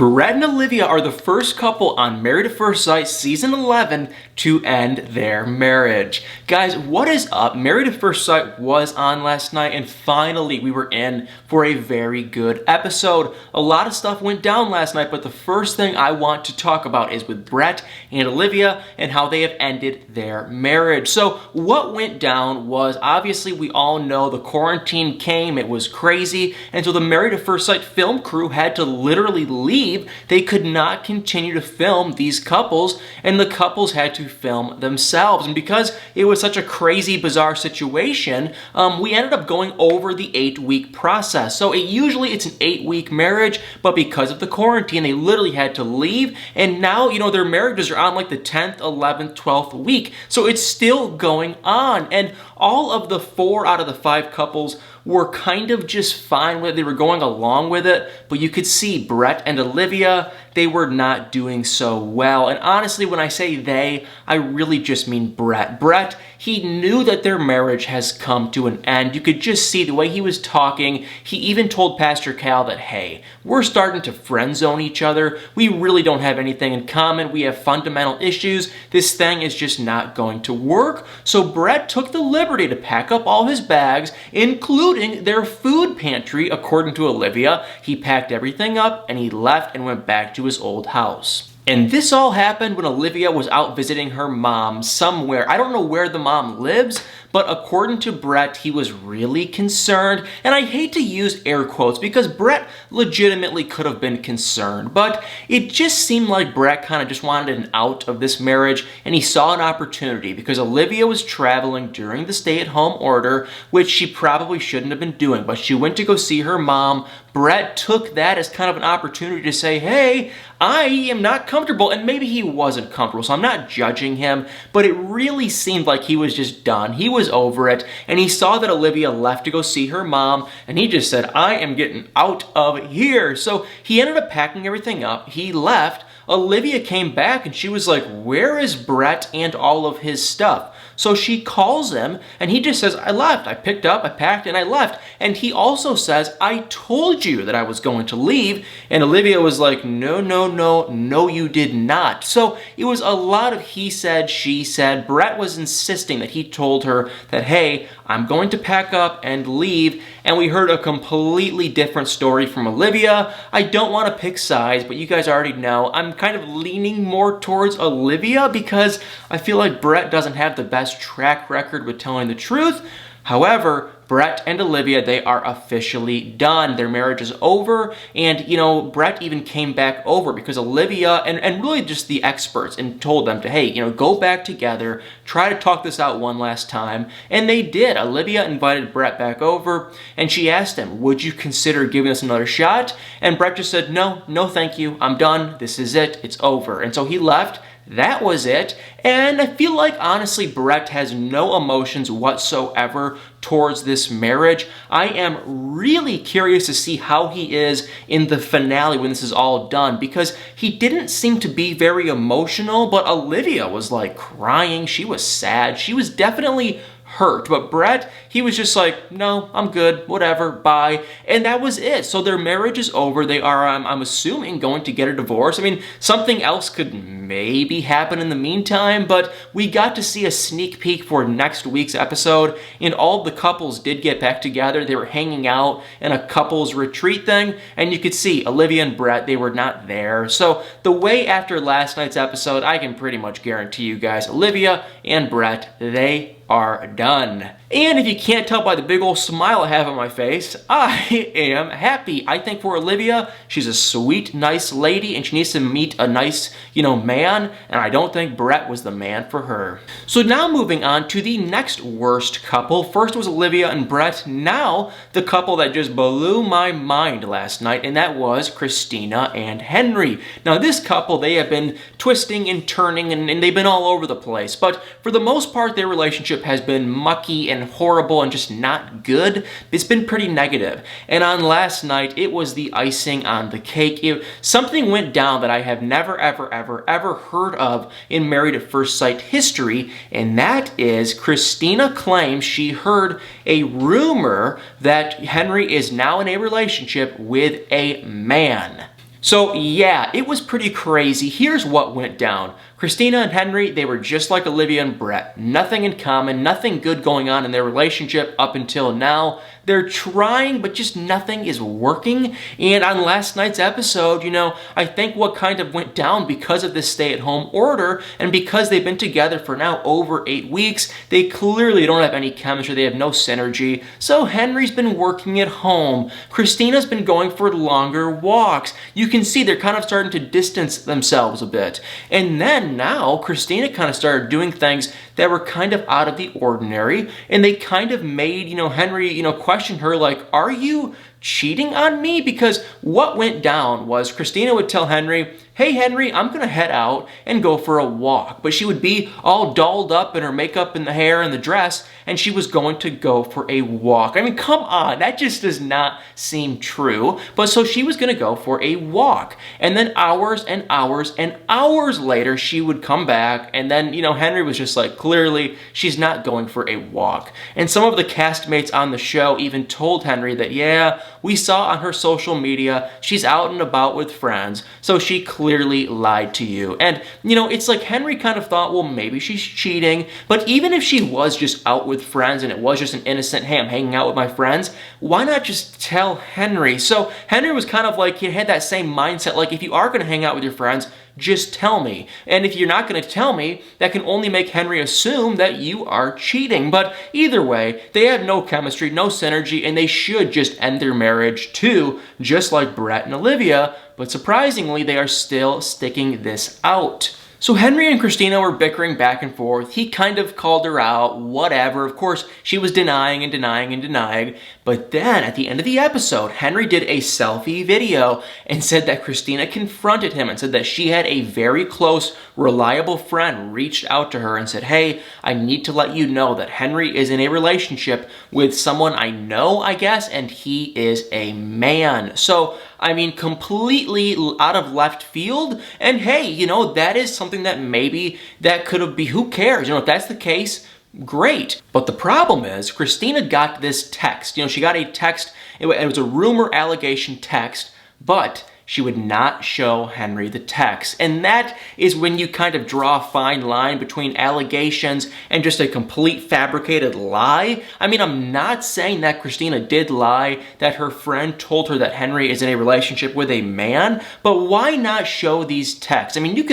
Brett and Olivia are the first couple on Married at First Sight Season 11 to end their marriage. Guys, what is up? Married at First Sight was on last night, and finally we were in for a very good episode. A lot of stuff went down last night, but the first thing I want to talk about is with Brett and Olivia and how they have ended their marriage. So what went down was, obviously we all know the quarantine came, it was crazy, and so the Married at First Sight film crew had to literally leave. They could not continue to film these couples, and the couples had to film themselves. And because it was such a crazy, bizarre situation, we ended up going over the 8-week process. So usually it's an 8-week marriage, but because of the quarantine, they literally had to leave, and now, their marriages are on like the 10th, 11th, 12th week. So it's still going on, and all of the 4 out of the 5 couples were kind of just fine with it. They were going along with it, but you could see Brett and Olivia, they were not doing so well. And honestly, when I say they, I really just mean Brett. Brett, he knew that their marriage has come to an end. You could just see the way he was talking. He even told Pastor Cal that, hey, we're starting to friend zone each other. We really don't have anything in common. We have fundamental issues. This thing is just not going to work. So Brett took the liberty to pack up all his bags, including their food pantry, according to Olivia. He packed everything up and he left and went back to his old house. And this all happened when Olivia was out visiting her mom somewhere. I don't know where the mom lives, but according to Brett, he was really concerned. And I hate to use air quotes because Brett legitimately could have been concerned, but it just seemed like Brett kind of just wanted an out of this marriage, and he saw an opportunity because Olivia was traveling during the stay-at-home order, which she probably shouldn't have been doing, but she went to go see her mom. Brett took that as kind of an opportunity to say, hey, I am not comfortable, and maybe he wasn't comfortable, so I'm not judging him, but it really seemed like he was just done. He was over it, and he saw that Olivia left to go see her mom, and he just said, I am getting out of here. So he ended up packing everything up. He left. Olivia came back, and she was like, where is Brett and all of his stuff? So she calls him, and he just says, I left. I picked up, I packed, and I left. And he also says, I told you that I was going to leave. And Olivia was like, no, you did not. So it was a lot of he said, she said. Brett was insisting that he told her that, hey, I'm going to pack up and leave. And we heard a completely different story from Olivia. I don't want to pick sides, but you guys already know I'm kind of leaning more towards Olivia because I feel like Brett doesn't have the best track record with telling the truth. However, Brett and Olivia, they are officially done. Their marriage is over, and, Brett even came back over because Olivia, and really just the experts, and told them to, hey, go back together, try to talk this out one last time, and they did. Olivia invited Brett back over, and she asked him, would you consider giving us another shot? And Brett just said, no, thank you, I'm done, this is it, it's over. And so he left. That was it, and I feel like, honestly, Brett has no emotions whatsoever towards this marriage. I am really curious to see how he is in the finale when this is all done, because he didn't seem to be very emotional, but Olivia was like crying, she was sad, she was definitely hurt, but Brett, he was just like, no, I'm good, whatever, bye, and that was it. So their marriage is over. They are, I'm assuming, going to get a divorce. I mean, something else could maybe happen in the meantime, but we got to see a sneak peek for next week's episode, and all the couples did get back together. They were hanging out in a couples retreat thing, and you could see Olivia and Brett, they were not there. So the way after last night's episode, I can pretty much guarantee you guys, Olivia and Brett, they are done. And if you can't tell by the big old smile I have on my face, I am happy. I think for Olivia, she's a sweet, nice lady, and she needs to meet a nice, man, and I don't think Brett was the man for her. So now moving on to the next worst couple. First was Olivia and Brett. Now, the couple that just blew my mind last night, and that was Christina and Henry. Now, this couple, they have been twisting and turning, and they've been all over the place, but for the most part, their relationship has been mucky and horrible and just not good. It's been pretty negative. And on last night, it was the icing on the cake. Something went down that I have never, ever heard of in Married at First Sight history, and that is Christina claims she heard a rumor that Henry is now in a relationship with a man. So yeah, it was pretty crazy. Here's what went down. Christina and Henry, they were just like Olivia and Brett. Nothing in common, nothing good going on in their relationship up until now. They're trying, but just nothing is working. And on last night's episode, I think what kind of went down because of this stay-at-home order and because they've been together for now over 8 weeks, they clearly don't have any chemistry, they have no synergy. So Henry's been working at home. Christina's been going for longer walks. You can see they're kind of starting to distance themselves a bit. And then now Christina kind of started doing things that were kind of out of the ordinary, and they kind of made, Henry, question her like, are you cheating on me? Because what went down was Christina would tell Henry, hey Henry, I'm gonna head out and go for a walk. But she would be all dolled up in her makeup and the hair and the dress, and she was going to go for a walk. I mean, come on, that just does not seem true. But so she was gonna go for a walk. And then hours and hours and hours later, she would come back, and then, Henry was just like, clearly, she's not going for a walk. And some of the castmates on the show even told Henry that, yeah, we saw on her social media, she's out and about with friends, so she clearly lied to you. And, it's like Henry kind of thought, well, maybe she's cheating, but even if she was just out with friends and it was just an innocent, hey, I'm hanging out with my friends, why not just tell Henry? So Henry was kind of like, he had that same mindset, like, if you are going to hang out with your friends, just tell me. And if you're not going to tell me, that can only make Henry assume that you are cheating. But either way, they have no chemistry, no synergy, and they should just end their marriage too, just like Brett and Olivia. But surprisingly, they are still sticking this out. So Henry and Christina were bickering back and forth. He kind of called her out, whatever. Of course, she was denying and denying and denying. But then at the end of the episode, Henry did a selfie video and said that Christina confronted him and said that she had a very close, reliable friend reached out to her and said, hey, I need to let you know that Henry is in a relationship with someone I know, I guess, and he is a man. So, I mean, completely out of left field. And hey, that is something that maybe that could have been, who cares? If that's the case, great. But the problem is, Christina got this text. She got a text, it was a rumor allegation text, but she would not show Henry the text. And that is when you kind of draw a fine line between allegations and just a complete fabricated lie. I mean, I'm not saying that Christina did lie, that her friend told her that Henry is in a relationship with a man, but why not show these texts? I mean, you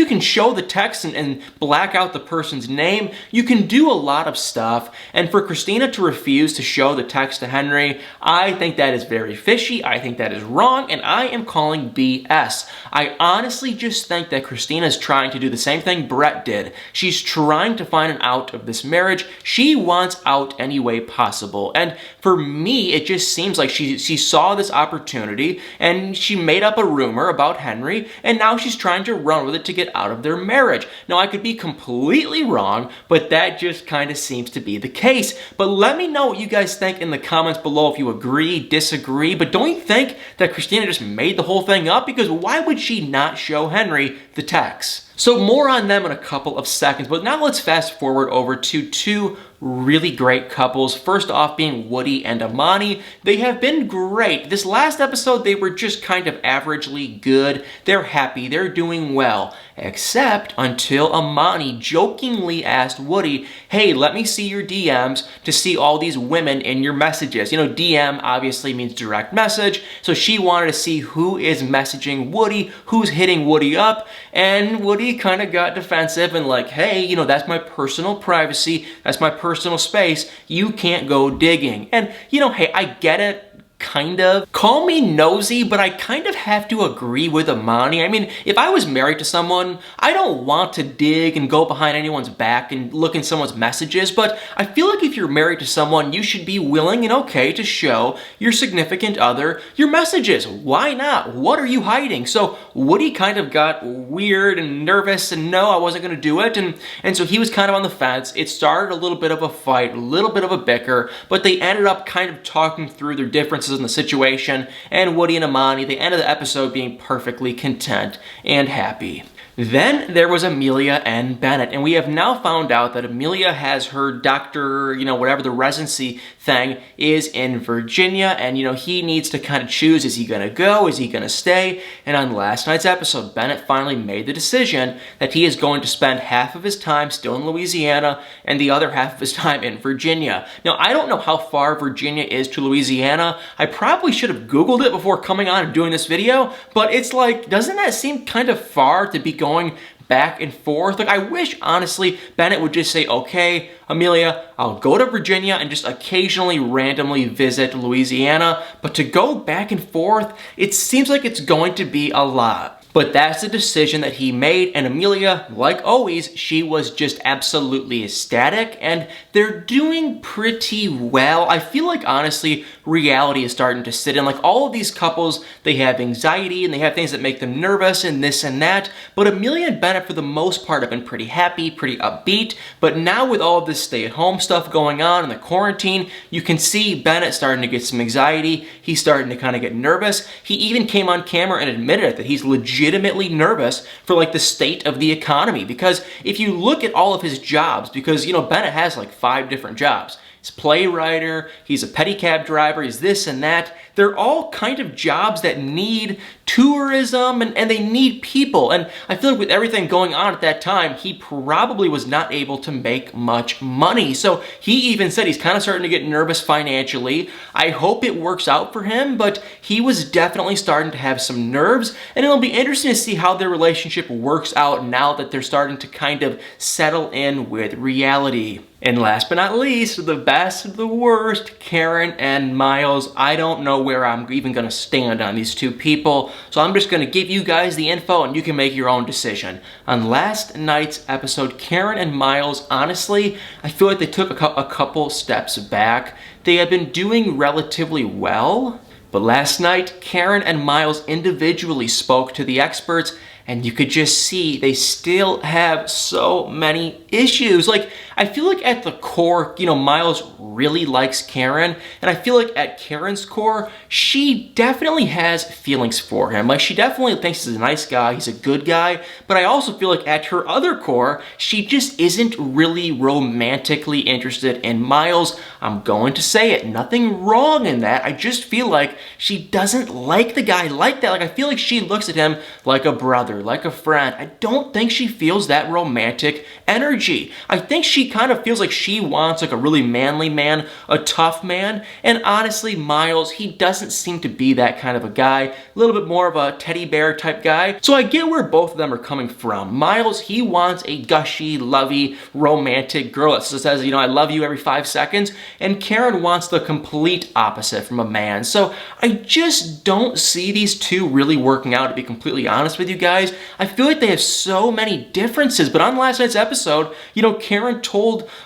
can show the text and black out the person's name. You can do a lot of stuff. And for Christina to refuse to show the text to Henry, I think that is very fishy. I think that is wrong, and I am calling BS. I honestly just think that Christina is trying to do the same thing Brett did. She's trying to find an out of this marriage. She wants out any way possible. And for me, it just seems like she saw this opportunity and she made up a rumor about Henry, and now she's trying to run with it to get out of their marriage. Now, I could be completely wrong, but that just kind of seems to be the case. But let me know what you guys think in the comments below, if you agree, disagree. But don't you think that Christina just made the whole thing up? Because why would she not show Henry the text? So more on them in a couple of seconds, but now let's fast forward over to two really great couples. First off being Woody and Amani. They have been great. This last episode, they were just kind of averagely good. They're happy, they're doing well, except until Amani jokingly asked Woody, hey, let me see your DMs to see all these women in your messages. DM obviously means direct message, so she wanted to see who is messaging Woody, who's hitting Woody up, and Woody kind of got defensive and like, hey, that's my personal privacy, that's my personal space, you can't go digging. And, hey, I get it. Kind of. Call me nosy, but I kind of have to agree with Amani. I mean, if I was married to someone, I don't want to dig and go behind anyone's back and look in someone's messages, but I feel like if you're married to someone, you should be willing and okay to show your significant other your messages. Why not? What are you hiding? So Woody kind of got weird and nervous and no, I wasn't going to do it. And so he was kind of on the fence. It started a little bit of a fight, a little bit of a bicker, but they ended up kind of talking through their differences in the situation, and Woody and Amani, they ended the episode being perfectly content and happy. Then there was Amelia and Bennett, and we have now found out that Amelia has her doctor, whatever the residency thing is in Virginia, and he needs to kind of choose, is he gonna go, is he gonna stay? And on last night's episode, Bennett finally made the decision that he is going to spend half of his time still in Louisiana and the other half of his time in Virginia. Now, I don't know how far Virginia is to Louisiana. I probably should have Googled it before coming on and doing this video, but it's like, doesn't that seem kind of far to be going back and forth? Like, I wish, honestly, Bennett would just say, okay, Amelia, I'll go to Virginia and just occasionally randomly visit Louisiana, but to go back and forth, it seems like it's going to be a lot. But that's the decision that he made, and Amelia, like always, she was just absolutely ecstatic, and they're doing pretty well. I feel like, honestly, reality is starting to sit in. Like, all of these couples, they have anxiety, and they have things that make them nervous, and this and that, but Amelia and Bennett, for the most part, have been pretty happy, pretty upbeat, but now with all of this stay-at-home stuff going on and the quarantine, you can see Bennett starting to get some anxiety. He's starting to kind of get nervous. He even came on camera and admitted it, that he's legitimately nervous for like the state of the economy, because if you look at all of his jobs, because Bennett has like 5 different jobs. He's a playwright, he's a pedicab driver, he's this and that. They're all kind of jobs that need tourism and they need people. And I feel like with everything going on at that time, he probably was not able to make much money. So he even said he's kind of starting to get nervous financially. I hope it works out for him, but he was definitely starting to have some nerves. And it'll be interesting to see how their relationship works out now that they're starting to kind of settle in with reality. And last but not least, the best of the worst, Karen and Miles. I don't know where I'm even gonna stand on these two people, so I'm just gonna give you guys the info and you can make your own decision. On last night's episode, Karen and Miles, honestly, I feel like they took a couple steps back. They had been doing relatively well, but last night, Karen and Miles individually spoke to the experts, and you could just see they still have so many issues. Like, I feel like at the core, Miles really likes Karen, and I feel like at Karen's core, she definitely has feelings for him. Like, she definitely thinks he's a nice guy, he's a good guy, but I also feel like at her other core, she just isn't really romantically interested in Miles. I'm going to say it, nothing wrong in that. I just feel like she doesn't like the guy like that. Like, I feel like she looks at him like a brother, like a friend. I don't think she feels that romantic energy. I think she kind of feels like she wants like a really manly man, a tough man, and honestly, Miles, he doesn't seem to be that kind of a guy, a little bit more of a teddy bear type guy. So I get where both of them are coming from. Miles, he wants a gushy, lovey, romantic girl that says, I love you every 5 seconds, and Karen wants the complete opposite from a man. So I just don't see these two really working out, to be completely honest with you guys. I feel like they have so many differences, but on last night's episode, Karen told,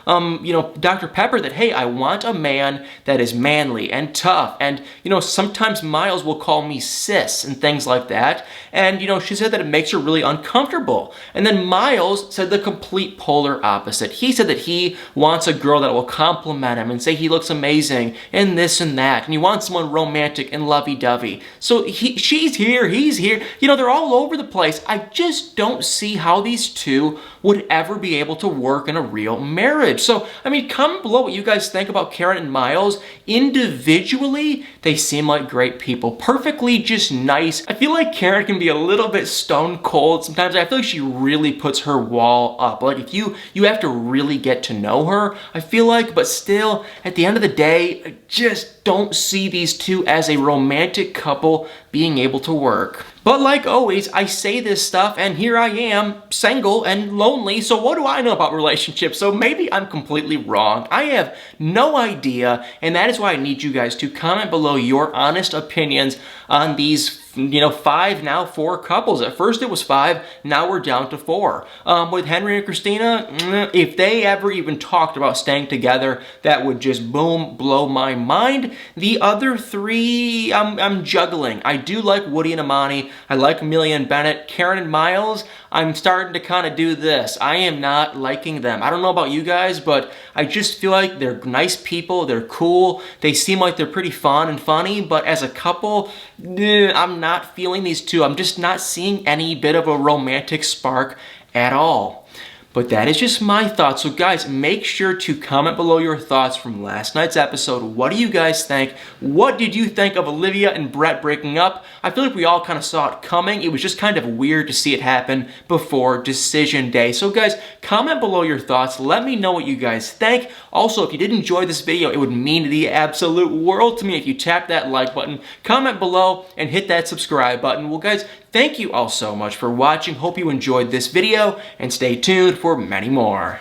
Dr. Pepper that, hey, I want a man that is manly and tough, and, sometimes Miles will call me sis and things like that, and, she said that it makes her really uncomfortable. And then Miles said the complete polar opposite. He said that he wants a girl that will compliment him and say he looks amazing and this and that, and he wants someone romantic and lovey-dovey. So she's here, he's here, they're all over the place. I just don't see how these two would ever be able to work in a real marriage. So, comment below what you guys think about Karen and Miles. Individually, they seem like great people. Perfectly just nice. I feel like Karen can be a little bit stone cold sometimes. I feel like she really puts her wall up. Like, if you have to really get to know her, I feel like, but still, at the end of the day, I just don't see these two as a romantic couple being able to work. But like always, I say this stuff, and here I am, single and lonely, so what do I know about relationships? So maybe I'm completely wrong. I have no idea, and that is why I need you guys to comment below your honest opinions on these 5, now 4 couples. At first it was 5, now we're down to 4. With Henry and Christina, if they ever even talked about staying together, that would just boom, blow my mind. The other 3, I'm juggling. I do like Woody and Amani. I like Amelia and Bennett. Karen and Miles, I'm starting to kind of do this. I am not liking them. I don't know about you guys, but I just feel like they're nice people. They're cool. They seem like they're pretty fun and funny, but as a couple, I'm not feeling these two. I'm just not seeing any bit of a romantic spark at all. But that is just my thoughts. So guys, make sure to comment below your thoughts from last night's episode. What do you guys think? What did you think of Olivia and Brett breaking up? I feel like we all kind of saw it coming. It was just kind of weird to see it happen before decision day. So guys, comment below your thoughts. Let me know what you guys think. Also, if you did enjoy this video, it would mean the absolute world to me if you tap that like button, comment below, and hit that subscribe button. Well guys, thank you all so much for watching. Hope you enjoyed this video, and stay tuned for many more.